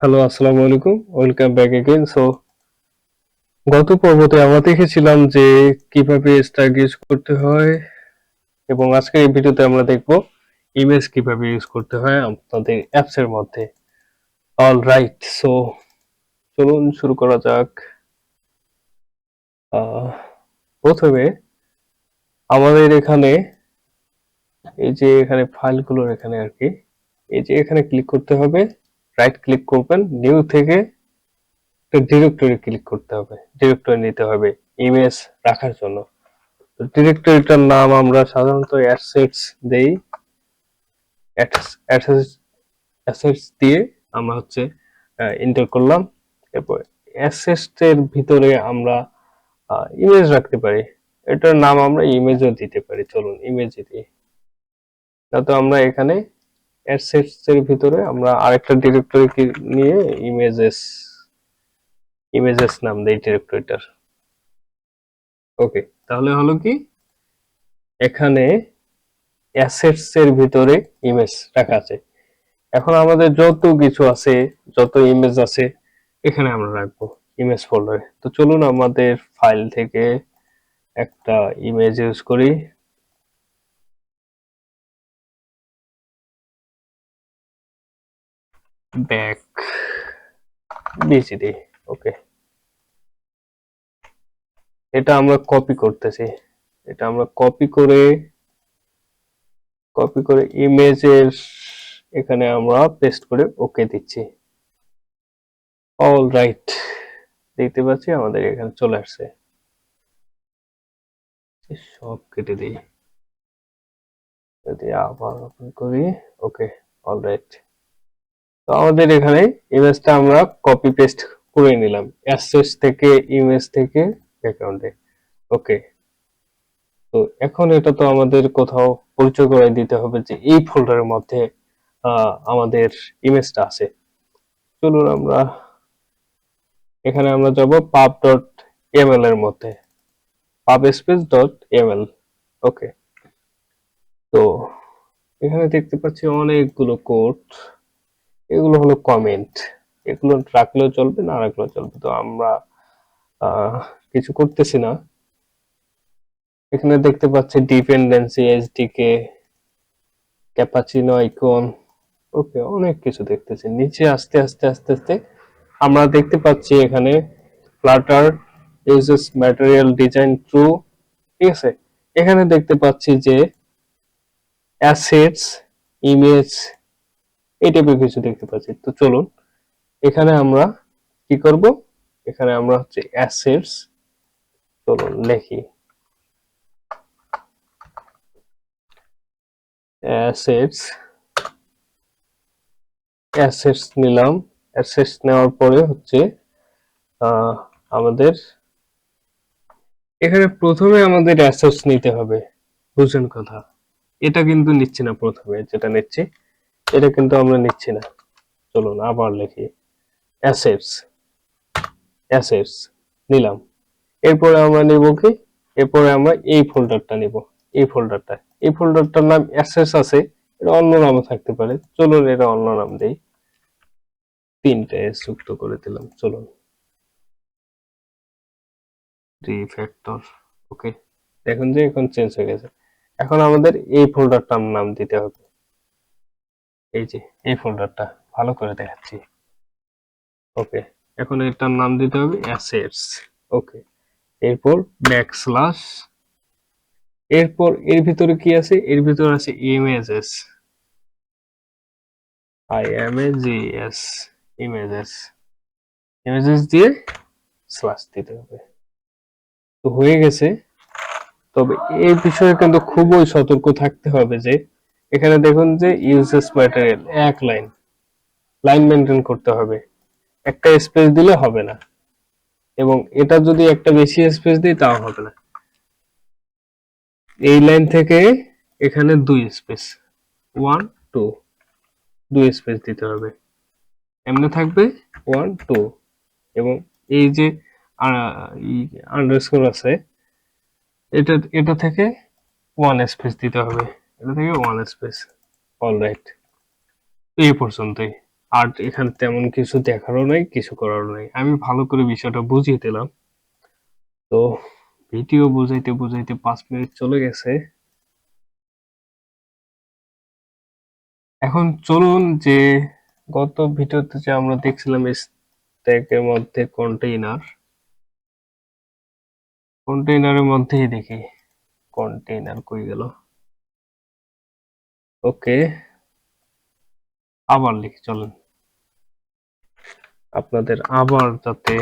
Hello, আসসালামু আলাইকুম। Welcome back again. গত পর্বতে আমরা দেখেছিলাম যে কিভাবে স্ট্যাগ ইউজ করতে হয় এবং আজকের এই ভিডিওতে আমরা দেখব ইমেজ কিভাবে ইউজ করতে হয় আপনাদের অ্যাপস এর মধ্যে। অলরাইট, চলুন শুরু করা যাক। আহ, প্রথমে আমাদের এখানে এই যে এখানে ফাইলগুলোর এখানে আর কি, এই যে এখানে ক্লিক করতে হবে, রাইট ক্লিক করবেন, নিউ থেকে একটা ডিরেক্টরি ক্লিক করতে হবে, ডিরেক্টরি নিতে হবে ইমেজ রাখার জন্য। ডিরেক্টরিটার নাম আমরা সাধারণত অ্যাসেটস দেই। অ্যাসেটস দিয়ে আমরা হচ্ছে এন্টার করলাম। এরপর অ্যাসেটস এর ভিতরে আমরা ইমেজ রাখতে পারি। এটার নাম আমরা ইমেজও দিতে পারি। চলুন ইমেজ দিই। তাতে আমরা এখানে অ্যাসেটস এর ভিতরে আমরা আরেকটা ডিরেক্টরি নিয়ে ইমেজেস ইমেজেস নাম দেই ডিরেক্টরিটার। ওকে, তাহলে হলো কি, এখানে অ্যাসেটস এর ভিতরে ইমেজ রাখা আছে। এখন আমাদের যত কিছু আছে, যত ইমেজ আছে, এখানে আমরা রাখবো ইমেজ ফোল্ডারে। তো চলুন আমাদের ফাইল থেকে একটা ইমেজ ইউজ করি। Back BGD. ওকে, এটা আমরা কপি করতেছি। এটা আমরা কপি করে ইমেজের এখানে আমরা পেস্ট করে ওকে দিচ্ছি। অল রাইট, দেখতে পাচ্ছি আমাদের এখানে চলে আসছে। সব কেটে দিই, যদি আবার ওপেন করি। ওকে, অল রাইট। তো আমাদের এখানে ইমেজটা আমরা কপি পেস্ট করে নিলাম অ্যাসেস থেকে, ইমেজ থেকে ব্যাকগ্রাউন্ডে। ওকে, তো এখন এটা তো আমাদের কোথাও পরিচয় করে দিতে হবে যে এই ফোল্ডারের মধ্যে আমাদের ইমেজটা আছে। চলুন আমরা এখানে আমরা যাব pub ডট এমএল এর মধ্যে, pub স্পেস ডট এমএল। ওকে, তো এখানে দেখতে পাচ্ছি অনেকগুলো কোড। এগুলো হলো কমেন্ট। এগুলো রাখলেও চলবে, না রাখলেও চলবে। তো আমরা আহ, কিছু করতেছি না। এখানে দেখতে পাচ্ছি ডিপেন্ডেন্সি, এসডিকে, ক্যাপাচিনো আইকন। ওকে, অনেক কিছু দেখতেছি। নিচে আস্তে আস্তে আস্তে আস্তে আমরা দেখতে পাচ্ছি এখানে Flutter uses material design true. ঠিক আছে, এখানে দেখতে পাচ্ছি যে অ্যাসেটস, ইমেজ, এই টাইপের কিছু দেখতে পাচ্ছি। তো চলুন এখানে আমরা কি করব, এখানে আমরা হচ্ছে অ্যাসেটস, চলুন লিখি অ্যাসেটস। অ্যাসেটস নিলাম। অ্যাসেটস নেওয়ার পরে হচ্ছে আহ, আমাদের এখানে প্রথমে আমাদের অ্যাসেটস নিতে হবে। বুঝেন কথা, এটা কিন্তু নিচ্ছি না। প্রথমে যেটা নিচ্ছি এটা কিন্তু আমরা নিচ্ছি না। চলুন আবার লিখি অ্যাসেটস। অ্যাসেটস নিলাম। এরপরে আমরা নিব কি, এরপরে আমরা এই ফোল্ডারটা নিব। এই ফোল্ডারটার নাম অ্যাসেটস আছে, এটা অন্য নামও থাকতে পারে। চলুন এটা অন্য নাম দেই, 3টে এস যুক্ত করে দিলাম। চলুন রিফ্যাক্টর। ওকে, দেখুন যে এখন চেঞ্জ হয়ে গেছে। এখন আমাদের এই ফোল্ডারটার নাম দিতে হবে। এই যে এই ফোল্ডারটা ভালো করে দেখাচ্ছি। ওকে, এখন এটার নাম দিতে হবে অ্যাসেটস। ওকে, এরপর ব্যাকস্ল্যাশ। এরপর এর ভিতরে কি আছে, এর ভিতরে আছে ইমেজেস, IMAGES, ইমেজেস। ইমেজেস দিয়ে স্ল্যাশ দিতে হবে। তো হয়ে গেছে। তবে এই বিষয়ে কিন্তু খুবই সতর্ক থাকতে হবে যে এখানে দেখুন যে ইউজেস ম্যাটেরিয়াল এক লাইন, লাইন মেনটেন করতে হবে। একটা স্পেস দিলে হবে না, এবং এটা যদি একটা বেশি স্পেস দিই তাও হবে না। এই লাইন থেকে এখানে 2 স্পেস, 1 2, 2 স্পেস দিতে হবে। এমনি থাকবে 1 2, এবং এই যে আন্ডারস্কোর আছে, এটা এটা থেকে 1 স্পেস দিতে হবে। এটা থেকে 1 স্পেস। অলরাইট, এই পর্যন্তই। আর এখানে তেমন কিছু দেখারও নাই, কিছু করারও নাই। আমি ভালো করে বিষয়টা বুঝিয়ে দিলাম। তো ভিডিও বুঝাইতে বুঝাইতে 5 মিনিট চলে গেছে। এখন চলুন যে গত ভিডিওতে যে আমরা দেখছিলাম স্ট্যাকের মধ্যে কন্টেইনারের মধ্যেই দেখি কন্টেইনার কই গেল। ওকে, আবার লিখি চলুন, আপনাদের আবার যাতে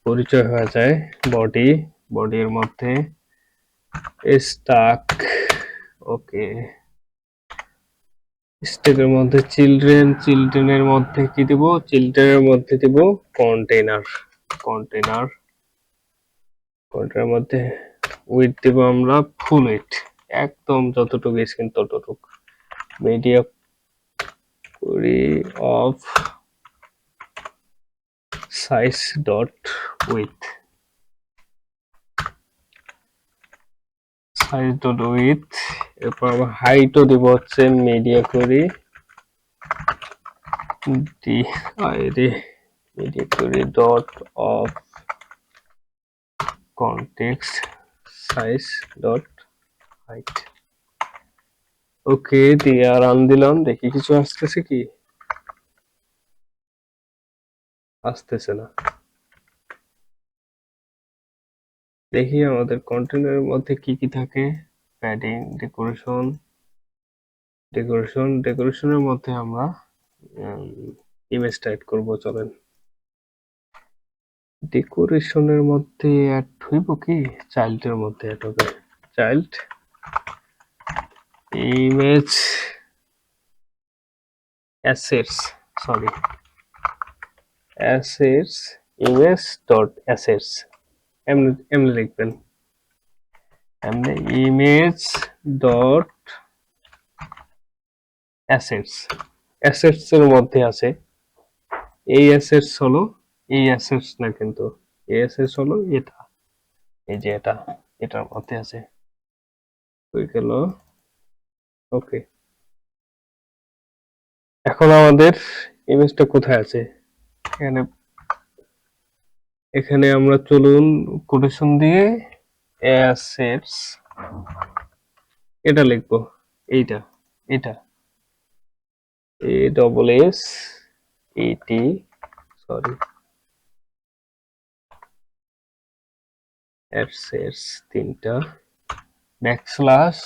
পরিচয় হয়ে যায়। বডির মধ্যে স্টাক। ওকে, স্ট্যাকের মধ্যে চিলড্রেনের মধ্যে কি দিব? চিলড্রেনের মধ্যে দিব কন্টেইনার। কন্টেইনার মধ্যে উইথ দিব আমরা ফুল উইথ, একদম যতটুকু স্ক্রিন ততটুকু। মিডিয়া করি অফ সাইজ ডট উইথ, এরপর আমরা হাইটও দিব হচ্ছে media query dot of context size dot height. Okay, দিয়ে রান দিলাম, দেখি কিছু আসতেছে কি? আসতেছে না। দেখি আমাদের কন্টেনারের মধ্যে কি কি থাকে। প্যাডিং, ডেকোরেশনের মধ্যে আমরা ইমেজ টাইপ করব। চলেন, ডেকোরেশনের মধ্যে অ্যাড হইব কি? চাইল্ডের মধ্যে অ্যাড হবে। Child image assets, sorry assets, image dot assets, এমনি লিখবেন, এমনি ইমেজ ডট অ্যাসেটস। অ্যাসেটস এর মধ্যে আছে এই অ্যাসেটস হলো এই অ্যাসেটস না, কিন্তু এই অ্যাসেটস হলো এটা, এই যে এটার মধ্যে আছে। হয়ে গেল। ওকে, এখন আমাদের ইমেজটা কোথায় আছে? এখানে এখানে আমরা চলুন কোটেশন দিয়ে অ্যাসেটস এটা লিখবো, এইটা এটা ASSET, সরি অ্যাসেটস তিনটা, backslash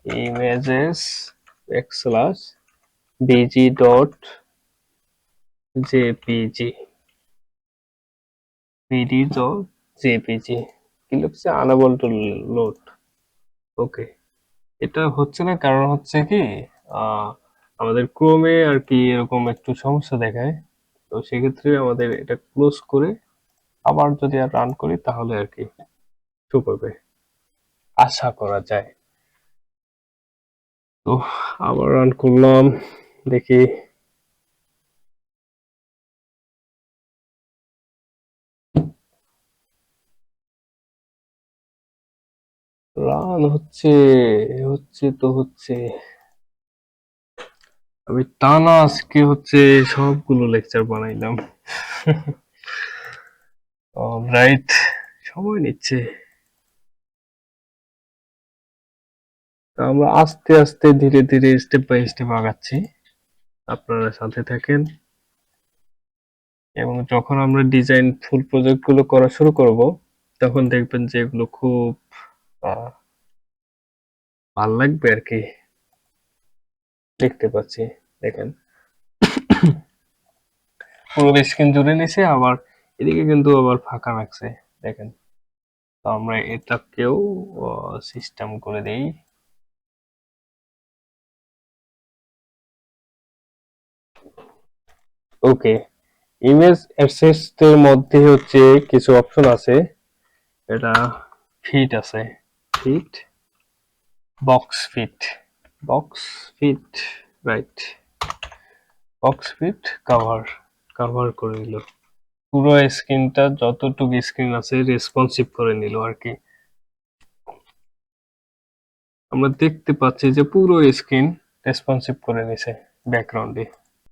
images backslash bg dot jpg, pd dot jpg কি লিখছে? Unable to load. ওকে, এটা হচ্ছে না, কারণ হচ্ছে কি আমাদের ক্রোমে আর কি এরকম একটু সমস্যা দেখায়। তো সেক্ষেত্রে আমাদের এটা ক্লোজ করে আবার যদি আর রান করি তাহলে আর কি শো করবে, আশা করা যায়। তো আবার রান করলাম, দেখি রান হচ্ছে। হচ্ছে আমি টানা আজকে হচ্ছে সবগুলো লেকচার বানাইলাম। রাইট, সময় নিচ্ছে। আমরা আস্তে আস্তে ধীরে ধীরে স্টেপ বাই স্টেপ আগাচ্ছি, আপনারা সাথে থাকেন। এবং যখন আমরা ডিজাইন ফুল প্রজেক্ট গুলো করা শুরু করব, তখন দেখবেন যে এগুলো খুব ভাল লাগবে আর কি। দেখতে পাচ্ছি, দেখেন পুরো স্ক্রিন জুড়ে নিছে, আবার এদিকে কিন্তু আবার ফাঁকা রাখছে, দেখেন। তো আমরা এটাকেও সিস্টেম করে দেই। ওকে, ইমেজ অ্যাসেটস এর মধ্যে হচ্ছে কিছু অপশন আছে। এটা ফিট আছে, fit box fit right, box fit cover করে নিল, পুরো স্ক্রিনটা যতটুকু স্ক্রিন আছে রেসপন্সিভ করে নিল আর কি। আমরা দেখতে পাচ্ছি যে পুরো স্ক্রিন রেসপন্সিভ করে নিছে ব্যাকগ্রাউন্ডে।